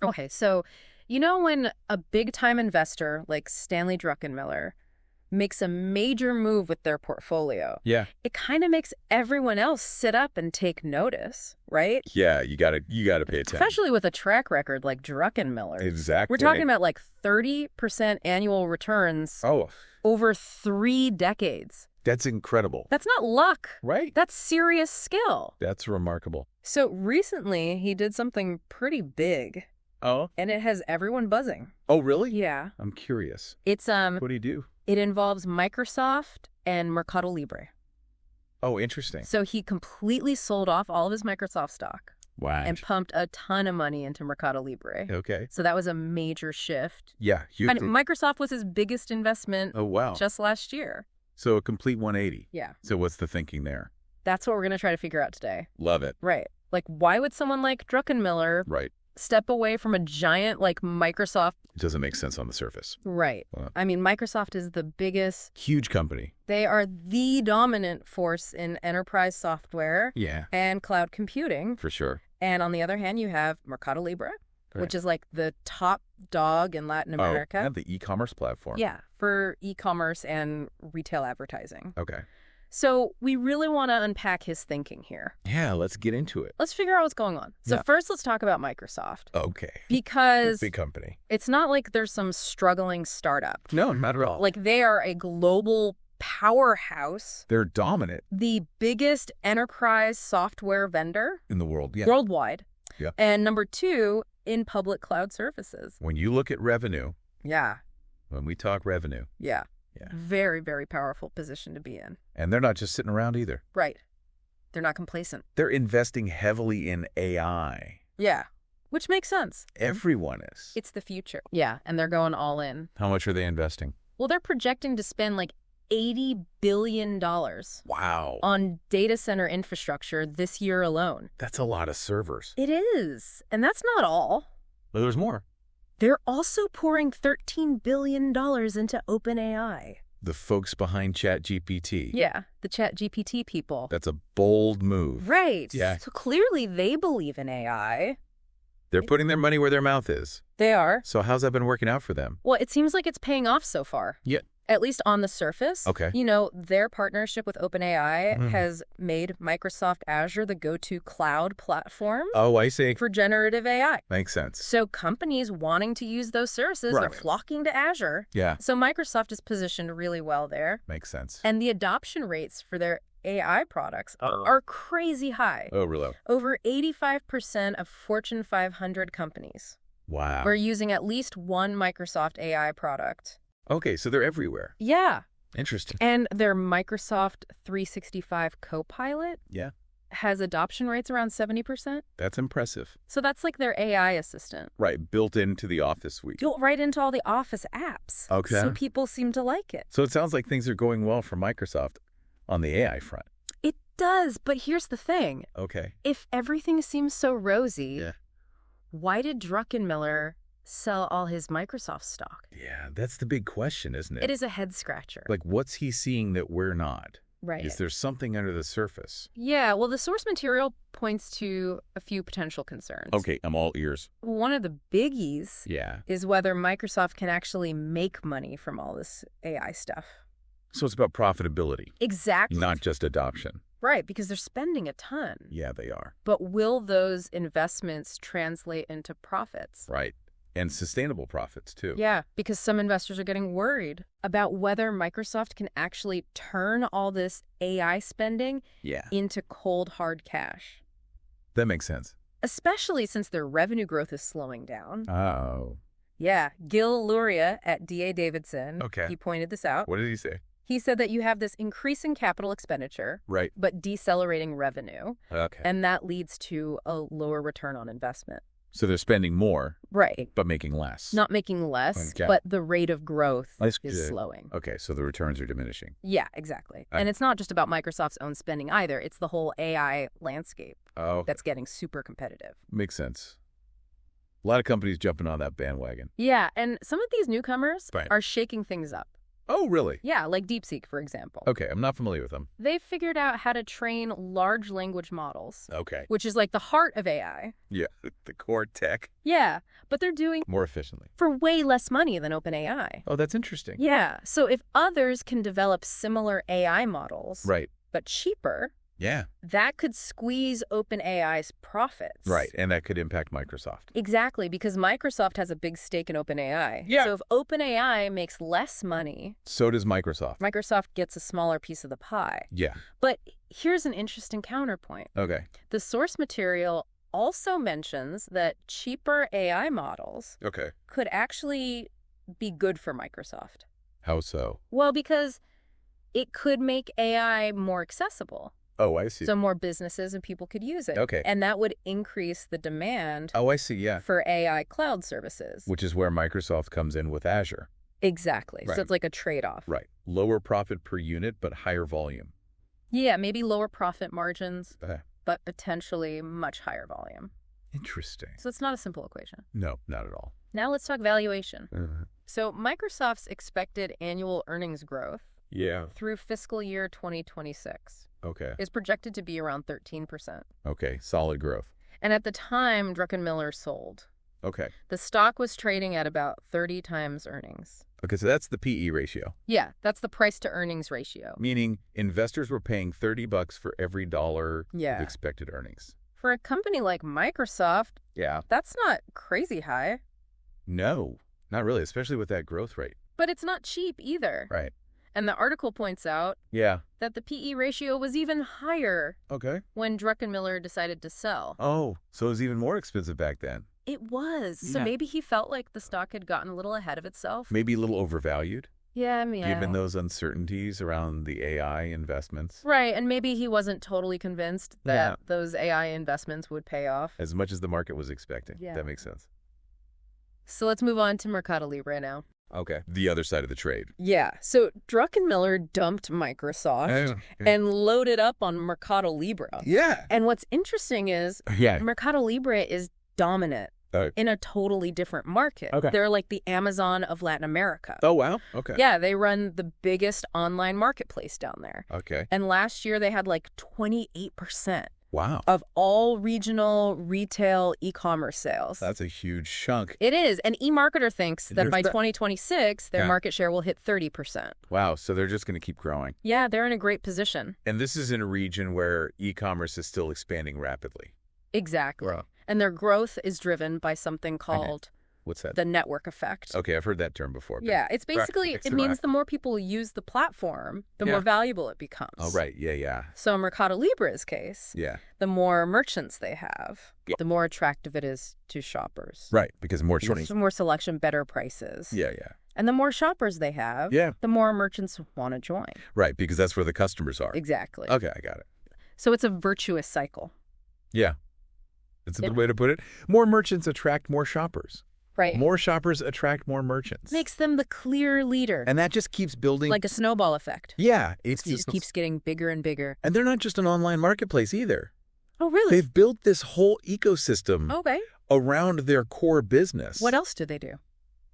Okay, so you know when a big-time investor like Stanley Druckenmiller makes a major move with their portfolio, Yeah. it kind of makes everyone else sit up and take notice, right? Yeah, you gotta pay attention. Especially with a track record like Druckenmiller's. Exactly. We're talking about like 30% annual returns Oh, over 3 decades. that's incredible. That's not luck. Right? That's serious skill. That's remarkable. So recently, he did something pretty big, Oh? and it has everyone buzzing. Oh, really? Yeah. I'm curious. It's What do you do? It involves Microsoft and MercadoLibre. Oh, interesting. So he completely sold off all of his Microsoft stock Wow. and pumped a ton of money into MercadoLibre. Okay. So that was a major shift. Yeah. And Microsoft was his biggest investment Oh, wow. just last year. So a complete 180. Yeah. So what's the thinking there? That's what we're going to try to figure out today. Love it. Right. Like, why would someone like Druckenmiller Right. step away from a giant like Microsoft? It doesn't make sense on the surface. Right. Wow. I mean, Microsoft is the biggest. Huge company. They are the dominant force in enterprise software Yeah, and cloud computing. for sure. And on the other hand, you have MercadoLibre, which is like the top dog in Latin America. Oh, and the e-commerce platform. Yeah, for e-commerce and retail advertising. Okay. So we really want to unpack his thinking here. Yeah, let's get into it. Let's figure out what's going on. So Yeah. first, let's talk about Microsoft. Okay. Because Big company. it's not like there's some struggling startup. No, not at all. Like they are a global powerhouse, They're dominant the biggest enterprise software vendor in the world. Yeah. worldwide. Yeah. And number 2 in public cloud services. When you look at revenue, Yeah. when we talk revenue, Yeah. Yeah. Very, very powerful position to be in. and they're not just sitting around either. Right. They're not complacent. They're investing heavily in AI. Yeah. Which makes sense. Everyone is. It's the future. Yeah. And they're going all in. How much are they investing? Well, they're projecting to spend like $80 billion Wow. on data center infrastructure this year alone. That's a lot of servers. It is. And that's not all. Well, there's more. They're also pouring $13 billion into OpenAI. The folks behind ChatGPT. Yeah, the ChatGPT people. That's a bold move. Right. Yeah. So clearly they believe in AI. They're putting their money where their mouth is. They are. So how's that been working out for them? Well, it seems like it's paying off so far. Yeah. At least on the surface. Okay. You know, their partnership with OpenAI Mhm. has made Microsoft Azure the go-to cloud platform Oh, I see. for generative AI. Makes sense. So companies wanting to use those services are Right. flocking to Azure. Yeah. So Microsoft is positioned really well there. Makes sense. And the adoption rates for their AI products are crazy high. Oh, really? Over 85% of Fortune 500 companies Wow. are using at least one Microsoft AI product. Okay, so they're everywhere. Yeah. Interesting. And their Microsoft 365 Copilot Yeah. has adoption rates around 70%. That's impressive. So that's like their AI assistant. Right, built into the Office suite. Built right into all the Office apps. Okay. So people seem to like it. So it sounds like things are going well for Microsoft on the AI front. It does, but here's the thing. Okay. If everything seems so rosy, Yeah. why did Druckenmiller sell all his Microsoft stock? Yeah, that's the big question, isn't it? It is a head scratcher. Like, what's he seeing that we're not? Right. Is there something under the surface? Yeah, well, the source material points to a few potential concerns. Okay, I'm all ears. One of the biggies Yeah. is whether Microsoft can actually make money from all this AI stuff. So it's about profitability, Exactly. not just adoption. Right, because they're spending a ton. Yeah, they are. But will those investments translate into profits? Right. And sustainable profits, too. Yeah, because some investors are getting worried about whether Microsoft can actually turn all this AI spending Yeah. into cold, hard cash. That makes sense. Especially since their revenue growth is slowing down. Oh. Yeah, Gil Luria at D.A. Davidson, Okay. he pointed this out. What did he say? He said that you have this increasing capital expenditure, Right. but decelerating revenue, Okay. and that leads to a lower return on investment. So they're spending more, Right. but making less. Not making less, Okay. but the rate of growth That's is good. slowing. Okay, so the returns are diminishing. Yeah, exactly. And it's not just about Microsoft's own spending either. It's the whole AI landscape Oh, that's getting super competitive. makes sense. A lot of companies jumping on that bandwagon. Yeah, and some of these newcomers Right. are shaking things up. Oh, really? Yeah, like DeepSeek, for example. Okay, I'm not familiar with them. They've figured out how to train large language models, Okay. which is like the heart of AI. Yeah, the core tech. Yeah, but they're doing More efficiently. for way less money than OpenAI. Oh, that's interesting. Yeah, so if others can develop similar AI models, Right. but cheaper, Yeah. that could squeeze OpenAI's profits. Right, and that could impact Microsoft. Exactly, because Microsoft has a big stake in OpenAI. Yeah. So if OpenAI makes less money, So does Microsoft. Microsoft gets a smaller piece of the pie. Yeah. But here's an interesting counterpoint. Okay. The source material also mentions that cheaper AI models Okay. could actually be good for Microsoft. How so? Well, because it could make AI more accessible. Oh, I see. So more businesses and people could use it. Okay. And that would increase the demand Oh, I see, yeah. for AI cloud services. Which is where Microsoft comes in with Azure. Exactly. Right. So it's like a trade-off. Right. Lower profit per unit, but higher volume. Yeah, maybe lower profit margins, Okay. but potentially much higher volume. Interesting. So it's not a simple equation. No, not at all. Now let's talk valuation. Uh, So Microsoft's expected annual earnings growth yeah. through fiscal year 2026 Okay. is projected to be around 13%. Okay. Solid growth. And at the time Druckenmiller sold, Okay. the stock was trading at about 30 times earnings. Okay, so that's the PE ratio, Yeah, that's the price to earnings ratio. meaning investors were paying $30 for every dollar Yeah. of expected earnings. For a company like Microsoft, Yeah. that's not crazy high, No, not really, especially with that growth rate. but it's not cheap either. Right. And the article points out Yeah. that the PE ratio was even higher Okay. when Druckenmiller decided to sell. Oh, so it was even more expensive back then. It was. So Yeah. maybe he felt like the stock had gotten a little ahead of itself. Maybe a little overvalued, Yeah, yeah. given those uncertainties around the AI investments. Right, and maybe he wasn't totally convinced that Yeah. those AI investments would pay off. As much as the market was expecting. Yeah. That makes sense. So let's move on to MercadoLibre now. Okay. The other side of the trade. Yeah, so Druckenmiller dumped Microsoft and loaded up on MercadoLibre. Yeah. And what's interesting is Yeah. MercadoLibre is dominant in a totally different market. Okay. They're like the Amazon of Latin America. Oh, wow. Okay. Yeah, they run the biggest online marketplace down there. Okay. And last year they had like 28% Wow. of all regional retail e-commerce sales. That's a huge chunk. It is. And eMarketer thinks that There's by that. 2026, their Yeah. market share will hit 30%. Wow. So they're just going to keep growing. Yeah, they're in a great position. And this is in a region where e-commerce is still expanding rapidly. Exactly. Wow. And their growth is driven by something called What's that? the network effect. Okay, I've heard that term before. but- Yeah, it's basically, it means the more people use the platform, the Yeah. more valuable it becomes. Oh, right. Yeah, yeah. So in MercadoLibre's case, Yeah. the more merchants they have, Yeah. the more attractive it is to shoppers. Right, because more choice. So more selection, better prices. Yeah, yeah. And the more shoppers they have, Yeah. the more merchants want to join. Right, because that's where the customers are. Exactly. Okay, I got it. So it's a virtuous cycle. Yeah. That's a good way to put it. More merchants attract more shoppers. Right. More shoppers attract more merchants. Makes them the clear leader. And that just keeps building. Like a snowball effect. Yeah. It's It just keeps getting bigger and bigger. And they're not just an online marketplace either. Oh, really? They've built this whole ecosystem Okay. around their core business. What else do they do?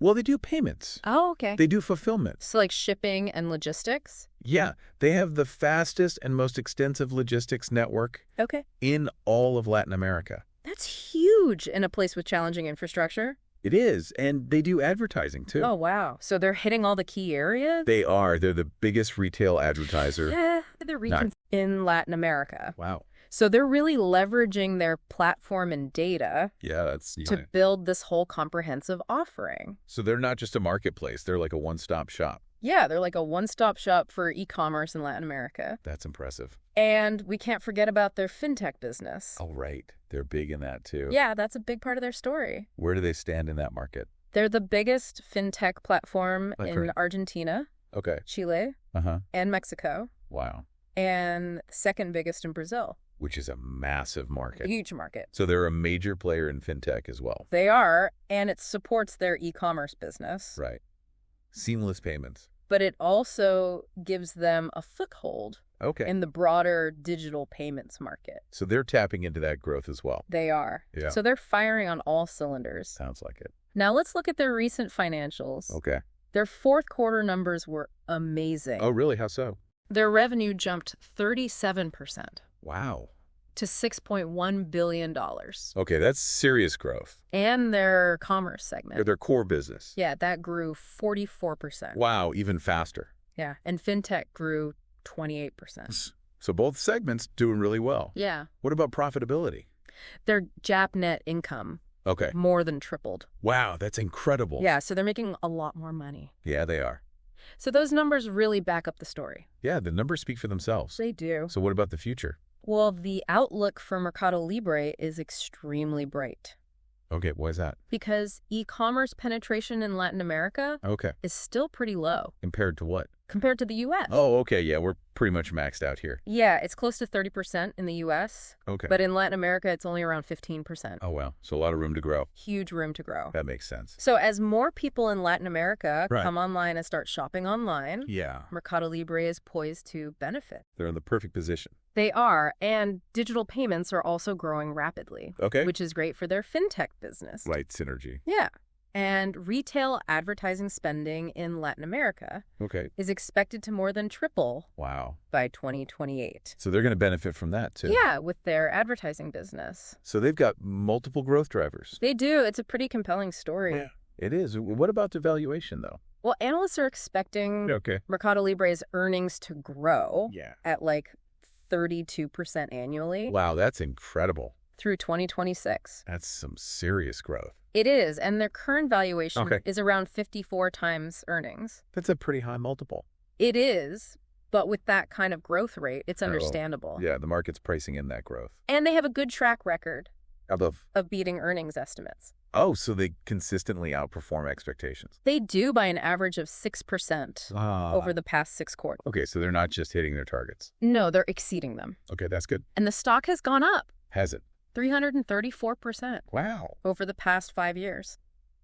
Well, they do payments. Oh, okay. They do fulfillment. So like shipping and logistics? Yeah. They have the fastest and most extensive logistics network Okay. in all of Latin America. That's huge in a place with challenging infrastructure. It is. And they do advertising, too. Oh, wow. So they're hitting all the key areas? They are. They're the biggest retail advertiser. Yeah, they're reaching in Latin America. Wow. So they're really leveraging their platform and data Yeah, that's... to build this whole comprehensive offering. So they're not just a marketplace. They're like a one-stop shop. Yeah, they're like a one-stop shop for e-commerce in Latin America. That's impressive. And we can't forget about their fintech business. Oh, right. They're big in that, too. Yeah, that's a big part of their story. Where do they stand in that market? They're the biggest fintech platform in Argentina, Okay. Chile, Uh-huh. and Mexico, Wow. and second biggest in Brazil. Which is a massive market. Huge market. So they're a major player in fintech as well. They are, and it supports their e-commerce business. Right. Seamless payments. But it also gives them a foothold Okay. in the broader digital payments market. So they're tapping into that growth as well. They are. Yeah. So they're firing on all cylinders. Sounds like it. Now let's look at their recent financials. Okay. Their fourth quarter numbers were amazing. Oh, really? How so? Their revenue jumped 37% Wow. to $6.1 billion. Okay, that's serious growth. And their commerce segment. Or their core business. Yeah, that grew 44%. Wow, even faster. Yeah, and Fintech grew 28%. So both segments doing really well. Yeah. What about profitability? Their GAAP net income Okay. more than tripled. Wow, that's incredible. Yeah, so they're making a lot more money. Yeah, they are. So those numbers really back up the story. Yeah, the numbers speak for themselves. They do. So what about the future? Well, the outlook for MercadoLibre is extremely bright Okay, why is that? because e-commerce penetration in Latin America Okay. is still pretty low Compared to what? compared to the U.S. Oh, okay, yeah, we're pretty much maxed out here. Yeah, it's close to 30% in the U.S., Okay. but in Latin America, it's only around 15%. Oh, wow. So a lot of room to grow. Huge room to grow. That makes sense. So as more people in Latin America Right. come online and start shopping online, Yeah. MercadoLibre is poised to benefit. They're in the perfect position. They are, and digital payments are also growing rapidly, Okay. which is great for their fintech business. Right, synergy. Yeah. And retail advertising spending in Latin America Okay. is expected to more than triple Wow. by 2028. So they're going to benefit from that, too. Yeah, with their advertising business. So they've got multiple growth drivers. They do. It's a pretty compelling story. Yeah. It is. What about the valuation, though? Well, analysts are expecting Okay. MercadoLibre's earnings to grow Yeah. at like 32% annually Wow, that's incredible. through 2026. That's some serious growth. It is, and their current valuation Okay. is around 54 times earnings. That's a pretty high multiple. It is, but with that kind of growth rate, it's Oh, understandable. Yeah, the market's pricing in that growth. And they have a good track record Above. of beating earnings estimates. Oh, so they consistently outperform expectations. They do by an average of 6% over the past 6 quarters. Okay, so they're not just hitting their targets. No, they're exceeding them. Okay, that's good. And the stock has gone up Has it? 334% Wow. over the past 5 years.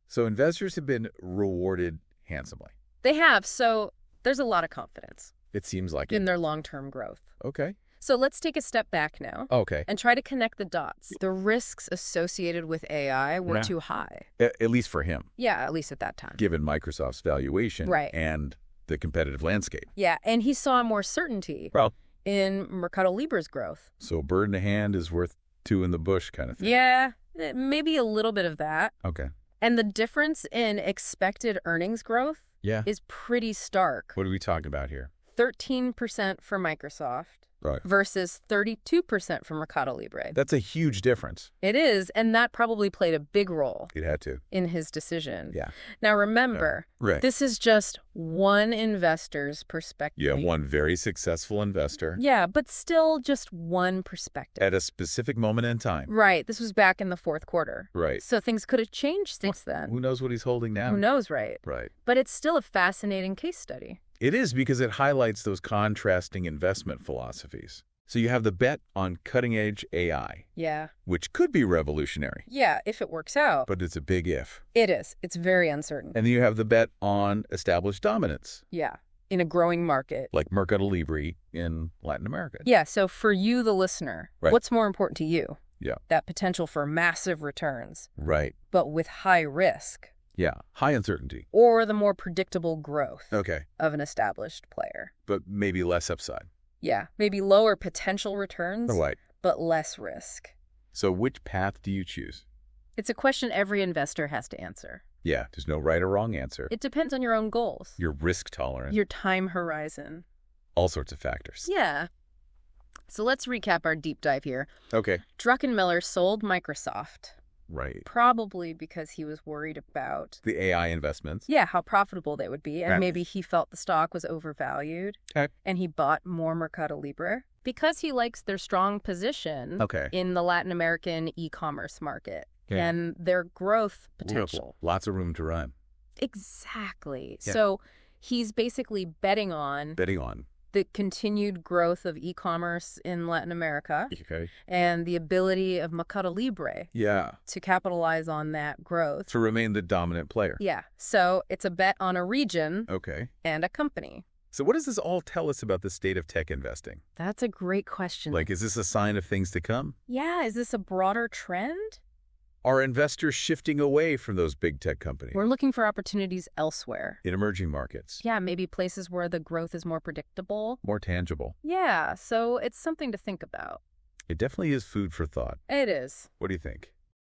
So investors have been rewarded handsomely. They have, so there's a lot of confidence It seems like in it. their long-term growth. Okay. So let's take a step back now Okay. and try to connect the dots. The risks associated with AI were Yeah. too high. At least for him, Yeah, at least at that time. given Microsoft's valuation Right. and the competitive landscape. Yeah, and he saw more certainty Well, in MercadoLibre's growth. so a bird in the hand is worth two in the bush kind of thing. Yeah, maybe a little bit of that. Okay. And the difference in expected earnings growth Yeah. is pretty stark. What are we talking about here? 13% for Microsoft Right. versus 32% for MercadoLibre. That's a huge difference. It is, and that probably played a big role It had to. in his decision. Yeah. Now remember, Right. this is just one investor's perspective. You have one very successful investor Yeah, but still just one perspective. at a specific moment in time. Right, this was back in the fourth quarter. Right. So things could have changed since then. Who knows what he's holding now? Who knows, right? Right. But it's still a fascinating case study. It is because it highlights those contrasting investment philosophies. So you have the bet on cutting-edge AI, Yeah. which could be revolutionary, Yeah, if it works out. but it's a big if. It is. It's very uncertain. And then you have the bet on established dominance, Yeah, in a growing market. like MercadoLibre in Latin America. Yeah, so for you, the listener, Right. what's more important to you? Yeah. That potential for massive returns, Right. but with high risk, Yeah. High uncertainty. or the more predictable growth Okay. of an established player. But maybe less upside. Yeah, maybe lower potential returns, Right. but less risk. So which path do you choose? It's a question every investor has to answer. Yeah, there's no right or wrong answer. It depends on your own goals, Your risk tolerance, your time horizon. all sorts of factors. Yeah. So let's recap our deep dive here. Okay. Druckenmiller sold Microsoft, Right. probably because he was worried about, The AI investments. yeah, how profitable they would be. And Right. maybe he felt the stock was overvalued. Okay. And he bought more MercadoLibre because he likes their strong position Okay. in the Latin American e-commerce market Okay. and their growth potential. Lots of room to run. Exactly. Yeah. So he's basically betting on Betting on. the continued growth of e-commerce in Latin America Okay. and the ability of MercadoLibre Yeah. to capitalize on that growth. To remain the dominant player. Yeah. So it's a bet on a region Okay. and a company. So what does this all tell us about the state of tech investing? That's a great question. Like, is this a sign of things to come? Yeah, is this a broader trend? Are investors shifting away from those big tech companies We're looking for opportunities elsewhere. in emerging markets? Yeah, maybe places where the growth is more predictable. More tangible. Yeah, so it's something to think about. It definitely is food for thought. It is. What do you think?